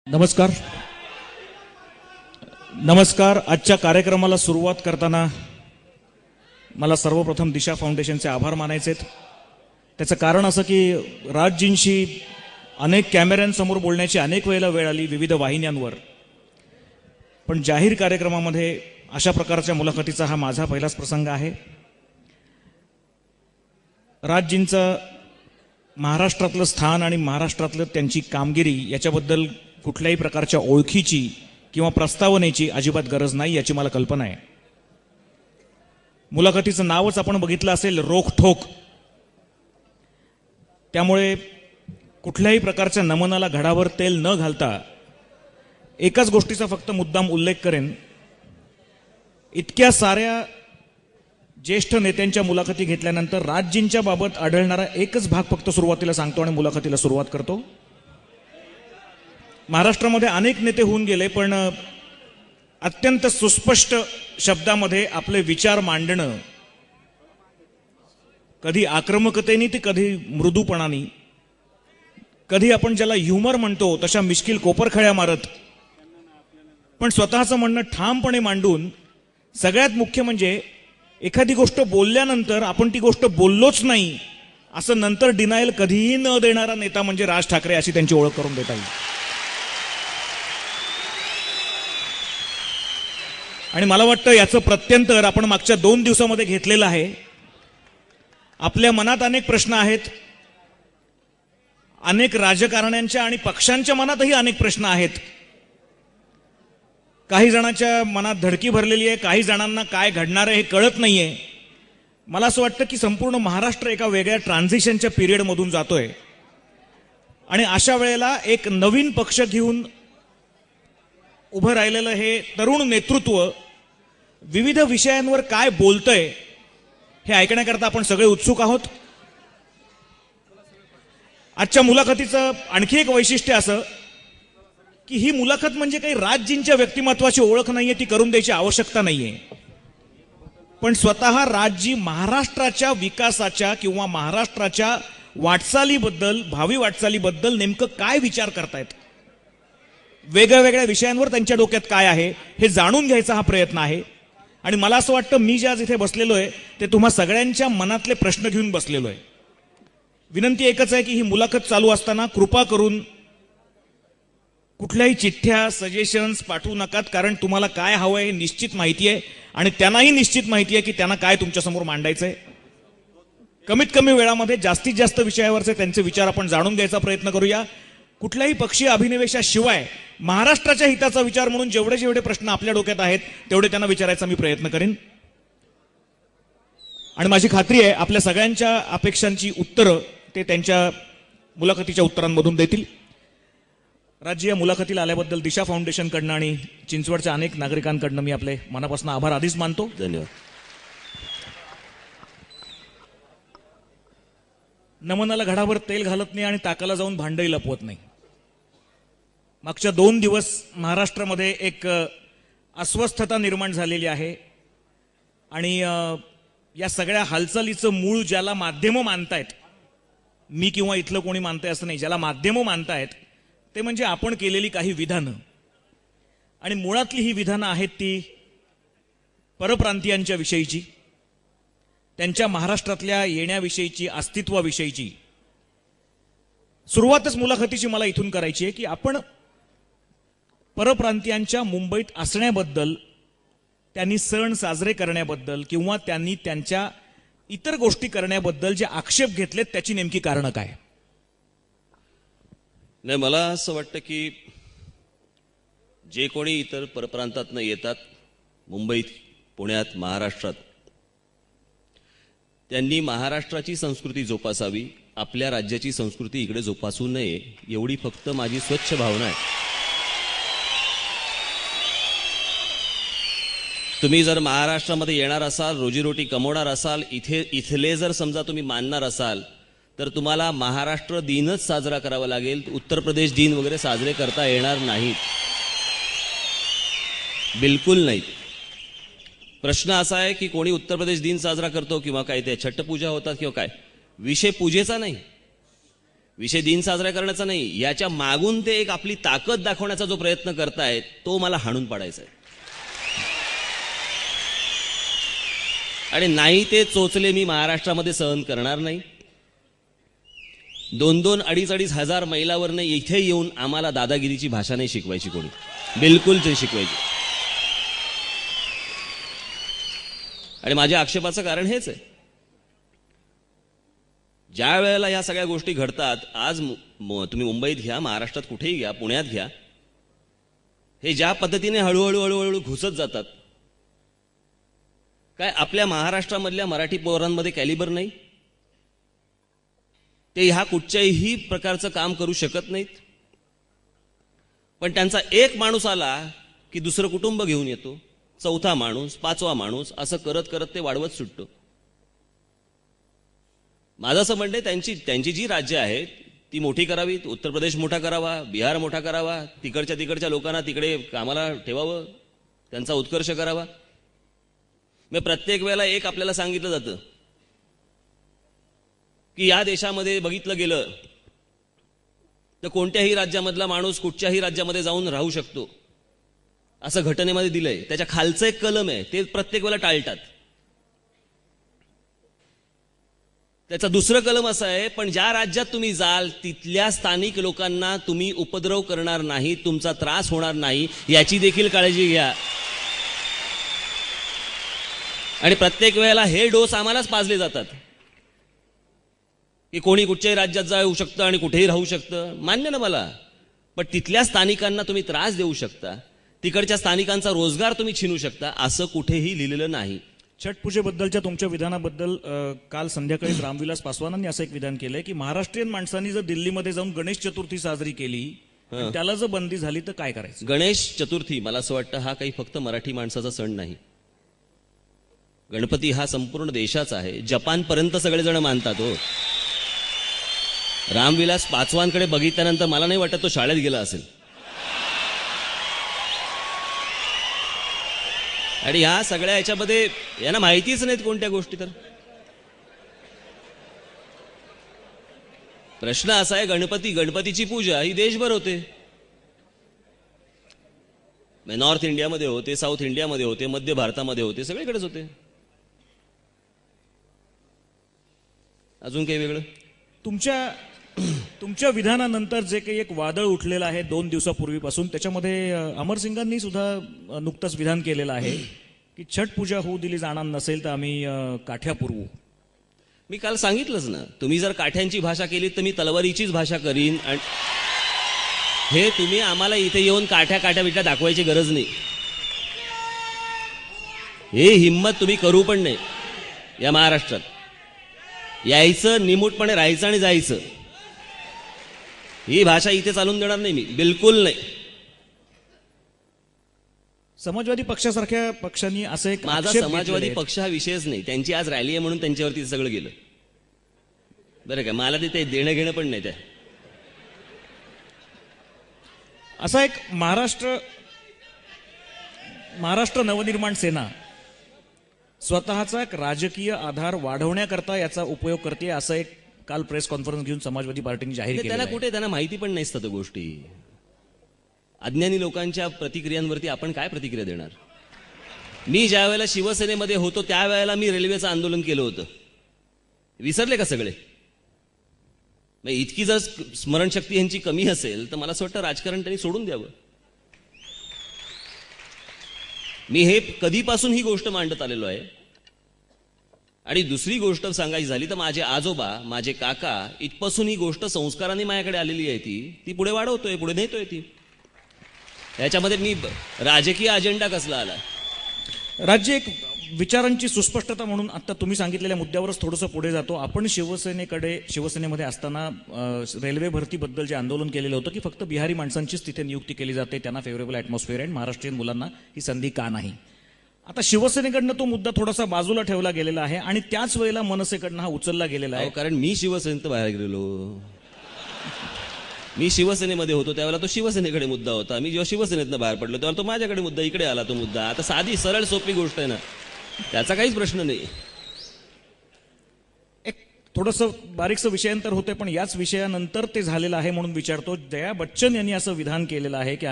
नमस्कार. आजच्या कार्यक्रमाला सुरुवात करताना मला सर्वप्रथम दिशा फाउंडेशनचे आभार मानायचे आहेत. त्याचं कारण असं की राजजींशी अनेक कॅमेऱ्यांसमोर बोलण्याची अनेक वेळेला वेळ आली विविध वाहिन्यांवर, पण जाहीर कार्यक्रमामध्ये अशा प्रकारच्या मुलाखतीचा हा माझा पहिलाच प्रसंग आहे. राजजींचं महाराष्ट्रातलं स्थान आणि महाराष्ट्रातलं त्यांची कामगिरी याच्याबद्दल कुठल्याही प्रकारच्या ओळखीची किंवा प्रस्तावनेची अजिबात गरज नाही याची मला कल्पना आहे. मुलाखतीचं नावच आपण बघितलं असेल, रोखठोक. त्यामुळे कुठल्याही प्रकारच्या नमनाला घडावर तेल न घालता एकाच गोष्टीचा फक्त मुद्दाम उल्लेख करेन. इतक्या साऱ्या ज्येष्ठ नेत्यांच्या मुलाखती घेतल्यानंतर राजजींच्या बाबत आढळणारा एकच भाग फक्त सुरुवातीला सांगतो आणि मुलाखतीला सुरुवात करतो. महाराष्ट्रामध्ये अनेक नेते होऊन गेले, पण अत्यंत सुस्पष्ट शब्दामध्ये आपले विचार मांडणं, कधी आक्रमकतेने तर कधी मृदूपणाने, कधी आपण ज्याला ह्युमर म्हणतो तशा मिश्किल कोपरखळ्या मारत, पण स्वतःचं म्हणणं ठामपणे मांडून, सगळ्यात मुख्य म्हणजे एखादी गोष्ट बोलल्यानंतर आपण ती गोष्ट बोललोच नाही असं नंतर डिनायल कधीही न देणारा नेता म्हणजे राज ठाकरे, अशी त्यांची ओळख करून देता येईल. आणि मला वाटतं याचं प्रत्यंतर आपण मागच्या 2 दिवसामध्ये घेतलेलं आहे. आपल्या मनात अनेक प्रश्न आहेत, अनेक राजकारण्यांच्या आणि पक्षांच्या मनातही अनेक प्रश्न आहेत. काही जणांच्या मनात धडकी भरलेली आहे, काही जणांना काय घडणार आहे हे कळत नाहीये. मला असं वाटतं की संपूर्ण महाराष्ट्र एका वेगळ्या ट्रान्झिशनच्या पिरियडमधून जातोय आणि अशा वेळेला एक नवीन पक्ष घेऊन उभं राहिलेलं हे तरुण नेतृत्व विविध विषयांवर काय बोलतंय हे ऐकण्याकरता आपण सगळे उत्सुक आहोत. आजच्या मुलाखतीचं आणखी एक वैशिष्ट्य असं की ही मुलाखत म्हणजे काही राजजींच्या व्यक्तिमत्वाची ओळख नाहीये, ती करून द्यायची आवश्यकता नाहीये, पण स्वतः राजजी महाराष्ट्राच्या विकासाच्या किंवा महाराष्ट्राच्या वाटचालीबद्दल, भावी वाटचालीबद्दल नेमकं काय विचार करतायत, वेगळ्या वेगळ्या विषयांवर त्यांच्या डोक्यात काय आहे हे जाणून घ्यायचा हा प्रयत्न आहे. आणि मला असं वाटतं मी जे आज इथे बसलेलो आहे ते तुम्हा सगळ्यांच्या मनातले प्रश्न घेऊन बसलेलो आहे. विनंती एकच आहे की ही मुलाखत चालू असताना कृपा करून कुठल्याही चिठ्ठ्या, सजेशन्स पाठवू नकात, कारण तुम्हाला काय हवंय हे निश्चित माहिती आहे आणि त्यांनाही निश्चित माहिती आहे की त्यांना काय तुमच्यासमोर मांडायचंय. कमीत कमी वेळामध्ये जास्तीत जास्त विषयावरचे त्यांचे विचार आपण जाणून घ्यायचा प्रयत्न करूया. कुठल्याही पक्षीय अभिनिवेशाशिवाय महाराष्ट्राच्या हिताचा विचार म्हणून जेवढे जेवढे प्रश्न आपल्या डोक्यात आहेत तेवढे त्यांना विचारायचा मी प्रयत्न करेन. आणि माझी खात्री आहे आपल्या सगळ्यांच्या अपेक्षांची उत्तरं ते त्यांच्या मुलाखतीच्या उत्तरांमधून देतील. राजजी, या मुलाखतीला आल्याबद्दल दिशा फाउंडेशनकडनं आणि चिंचवडच्या अनेक नागरिकांकडनं मी आपले मनापासून आभार आधीच मानतो. धन्यवाद. नमनाला घडावर तेल घालत नाही आणि ताकाला जाऊन भांडही लपवत नाही. मागच्या 2 दिवस महाराष्ट्रामध्ये एक अस्वस्थता निर्माण झालेली आहे आणि या सगळ्या हालचालीचं मूळ ज्याला माध्यमं मानतायत, मी किंवा इथलं कोणी मानताय असं नाही, ज्याला माध्यमं मानतायत ते म्हणजे आपण केलेली काही विधानं. आणि मुळातली ही विधानं आहेत ती परप्रांतीयांच्या विषयीची, त्यांच्या महाराष्ट्रातल्या येण्याविषयीची, अस्तित्वाविषयीची. सुरुवातच मुलाखतीची मला इथून करायची आहे की आपण परप्रांतीयांच्या मुंबईत असण्याबद्दल, त्यांनी सण साजरे करण्याबद्दल किंवा त्यांनी त्यांच्या इतर गोष्टी करण्याबद्दल जे आक्षेप घेतलेत त्याची नेमकी कारणं काय? नाही, मला असं वाटतं की जे कोणी इतर परप्रांतातनं येतात मुंबईत, पुण्यात, महाराष्ट्रात, त्यांनी महाराष्ट्राची संस्कृती जोपासावी, आपल्या राज्याची संस्कृती इकडे जोपासू नये, एवढी फक्त माझी स्वच्छ भावना आहे. तुम्ही जर महाराष्ट्रामध्ये येणार असाल, रोजीरोटी कमवणार असाल, इथले जर समजा तुम्ही मानणार असाल तर तुम्हाला महाराष्ट्र दिनच साजरा करावा लागेल. उत्तर प्रदेश दिन वगैरे साजरे करता येणार नाहीत, बिलकुल नाही. प्रश्न असा आहे की कोणी उत्तर प्रदेश दिन साजरा करतो किंवा काय ते छठ पूजा होतात किंवा काय, विषय पूजेचा नाही. विषय दिन साजरा करण्याचा नाही, याच्या मागून ते एक आपली ताकद दाखवण्याचा जो प्रयत्न करतायत तो मला हाणून पाडायचा आहे. आणि नाही ते चोचले मी महाराष्ट्रामध्ये सहन करणार नाही. 2-2, 2.5-2.5 हजार मैलावरनं इथे येऊन आम्हाला दादागिरीची भाषा नाही शिकवायची कोणी, बिलकुल ते शिकवायची. आणि माझ्या आक्षेपाचं कारण हेच आहे, ज्या वेळेला या सगळ्या गोष्टी घडतात, आज तुम्ही मुंबईत घ्या, महाराष्ट्रात कुठेही घ्या, पुण्यात घ्या, हे ज्या पद्धतीने हळूहळू हळूहळू घुसत जातात, काय आपल्या महाराष्ट्रामधल्या मराठी पोरांमध्ये कॅलिबर नाही? ते ह्या कुठच्याही प्रकारचं काम करू शकत नाहीत. पण त्यांचा एक माणूस आला की दुसरं कुटुंब घेऊन येतो, चौथा माणूस, पाचवा माणूस, असं करत करत ते वाढवत सुटतो. माझं असं म्हणणं आहे, त्यांची जी राज्य आहेत ती मोठी करावीत. उत्तर प्रदेश मोठा करावा, बिहार मोठा करावा, तिकडच्या लोकांना तिकडे कामाला ठेवावं, त्यांचा उत्कर्ष करावा. मी प्रत्येक वेळेला एक आपल्याला सांगितलं जातं की या देशामध्ये बघितलं गेलं तर कोणत्याही राज्यामधला माणूस कुठच्याही राज्यामध्ये जाऊन राहू शकतो, असं घटनेमध्ये दिलंय. त्याच्या खालचं एक कलम आहे, ते प्रत्येक वेळेला टाळतात. त्याचा दुसरं कलम असं आहे, पण ज्या राज्यात तुम्ही जाल तिथल्या स्थानिक लोकांना तुम्ही उपद्रव करणार नाही, तुमचा त्रास होणार नाही, याची देखील काळजी घ्या. आणि प्रत्येक वेळेला हे डोस आम्हालाच पाजले जातात की कोणी कुठच्याही राज्यात जाऊ शकतं आणि कुठेही राहू शकतं. मान्य ना मला, पण तिथल्या स्थानिकांना तुम्ही त्रास देऊ शकता, तिकडच्या स्थानिकांचा रोजगार तुम्ही छीनू शकता, असं कुठेही लिहिलेलं नाही. छटपूजेबद्दलच्या तुमच्या विधानाबद्दल काल संध्याकाळी रामविलास पासवानांनी असं एक विधान केलंय की महाराष्ट्रीयन माणसांनी जर दिल्लीमध्ये जाऊन गणेश चतुर्थी साजरी केली, त्याला जर बंदी झाली तर काय करायचं? गणेश चतुर्थी मला असं वाटतं हा काही फक्त मराठी माणसाचा सण नाही. गणपती हा संपूर्ण देशाचा आहे. जपानपर्यंत सगळेजण मानतात. हो, रामविलास पासवानकडे बघितल्यानंतर मला नाही वाटत तो शाळेत गेला असेल. आणि ह्या सगळ्या ह्याच्यामध्ये यांना माहितीच नाहीत कोणत्या गोष्टी. तर प्रश्न असा आहे, गणपतीची पूजा ही देशभर होते. नॉर्थ इंडियामध्ये होते, साऊथ इंडियामध्ये होते, मध्य भारतामध्ये होते, सगळीकडेच होते. अजून काही वेगळं? तुमच्या विधानानंतर जे काही एक वादळ उठलेलं आहे 2 दिवसापूर्वीपासून, त्याच्यामध्ये अमरसिंगांनी सुद्धा नुकतंच विधान केलेलं आहे की छठ पूजा होऊ दिली जाणार नसेल तर आम्ही काठ्या पुरवू. मी काल सांगितलंच ना, तुम्ही जर काठ्यांची भाषा केली तर मी तलवारीचीच भाषा करीन. आणि हे तुम्ही आम्हाला इथे येऊन काठ्या बिट्या दाखवायची गरज नाही. हे हिम्मत तुम्ही करू पण नाही. या महाराष्ट्रात यायचं, निमूटपणे राहायचं आणि जायचं. ही भाषा इथे चालून देणार नाही मी, बिलकुल नाही. समाजवादी पक्षासारख्या पक्षांनी असं एक माझा आक्षेप समाजवादी घेतलेले पक्ष हा विषयच नाही. त्यांची आज रॅली आहे म्हणून त्यांच्यावरती सगळं गेलं, बरं का. मला ते देणं घेणं पण नाही. त्या असा एक महाराष्ट्र नवनिर्माण सेना स्वतःचा एक राजकीय आधार वाढवण्याकरता याचा उपयोग करते, असं एक काल प्रेस कॉन्फरन्स घेऊन समाजवादी पार्टीने जाहीर केलं. त्याला कुठे त्यांना माहिती पण नसतात गोष्टी. अज्ञानी लोकांच्या प्रतिक्रियांवरती आपण काय प्रतिक्रिया देणार? मी ज्या वेळेला शिवसेनेमध्ये होतो त्यावेळेला मी रेल्वेचं आंदोलन केलं होतं. विसरले का सगळे? इतकी जर स्मरणशक्ती यांची कमी असेल तर मला असं वाटतं राजकारण त्यांनी सोडून द्यावं. मी हे कधीपासून ही गोष्ट मांडत आलेलो आहे. आणि दुसरी गोष्ट सांगायची झाली तर माझे आजोबा, माझे काका, इथपासून ही गोष्ट संस्काराने माझ्याकडे आलेली आहे. ती पुढे वाढवतोय, पुढे नेतोय. ती याच्यामध्ये मी राजकीय अजेंडा कसला आला? राज्य एक विचारांची सुस्पष्टता म्हणून आता तुम्ही सांगितलेल्या मुद्द्यावरच थोडंसं पुढे जातो. आपण शिवसेनेमध्ये असताना रेल्वे भरतीबद्दल जे आंदोलन केलेलं होतं की फक्त बिहारी माणसांचीच तिथे नियुक्ती केली जाते, त्यांना फेवरेबल ॲटमॉस्फिअर आहे, महाराष्ट्रीयन मुलांना ही संधी का नाही? आता शिवसेनेकडनं तो मुद्दा थोडासा बाजूला ठेवला गेलेला आहे आणि त्याच वेळेला मनसेकडनं हा उचलला गेलेला आहे. कारण मी शिवसेनेत बाहेर गेलो. मी शिवसेनेमध्ये होतो त्यावेळेला तो शिवसेनेकडे मुद्दा होता. मी जेव्हा शिवसेनेतनं बाहेर पडलो तेव्हा तो माझ्याकडे मुद्दा, इकडे आला तो मुद्दा. आता साधी सरळ सोपी गोष्ट आहे ना, त्याचा काहीच प्रश्न नाही. थोडंसं बारीकसं विषयांतर होते, पण याच विषयानंतर ते झालेलं आहे म्हणून विचारतो. जया बच्चन यांनी असं विधान केलेलं आहे की